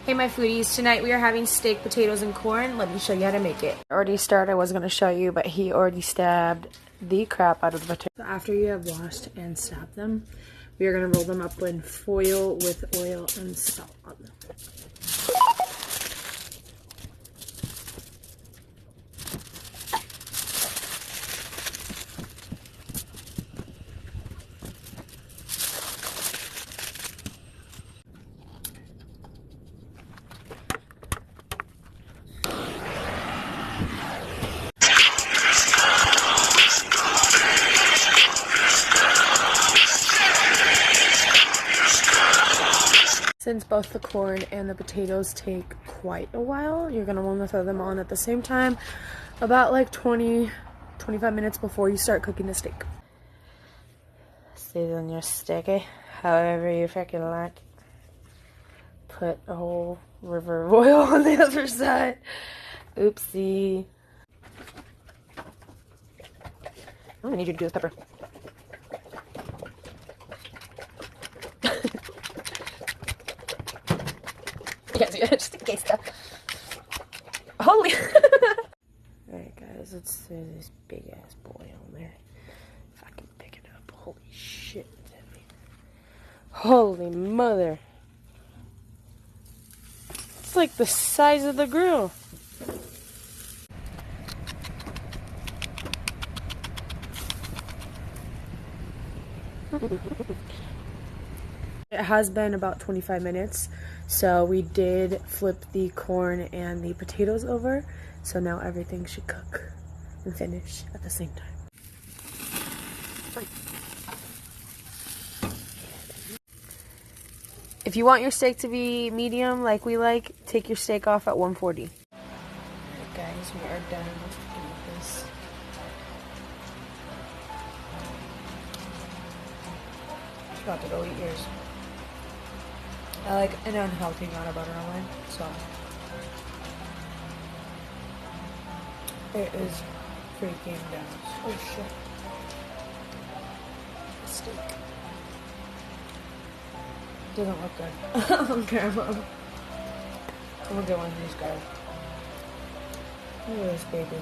Hey my foodies, tonight we are having steak, potatoes, and corn. Let me show you how to make it. Already started, I wasn't going to show you, but he already stabbed the crap out of the potatoes. So after you have washed and stabbed them, we are going to roll them up in foil with oil and salt on them. Since both the corn and the potatoes take quite a while, you're going to want to throw them on at the same time, about like 20-25 minutes before you start cooking the steak. Season your steak however you freaking like. Put a whole river of oil on the other side. Oopsie. I'm going to need you to do this pepper. Yeah, just in case stuff. Holy! Alright guys, let's throw this big ass boy on there. If I can pick it up. Holy shit, it's heavy. Holy mother. It's like the size of the grill. It has been about 25 minutes, so we did flip the corn and the potatoes over, so now everything should cook and finish at the same time. If you want your steak to be medium like we like, take your steak off at 140. Alright guys, we are done with this. It's about to go eat yours. I like an unhealthy amount of butter on mine, so it is freaking down. Oh shit. Steak. Doesn't look good on camera. I'm gonna get one of these guys. Look at this baby.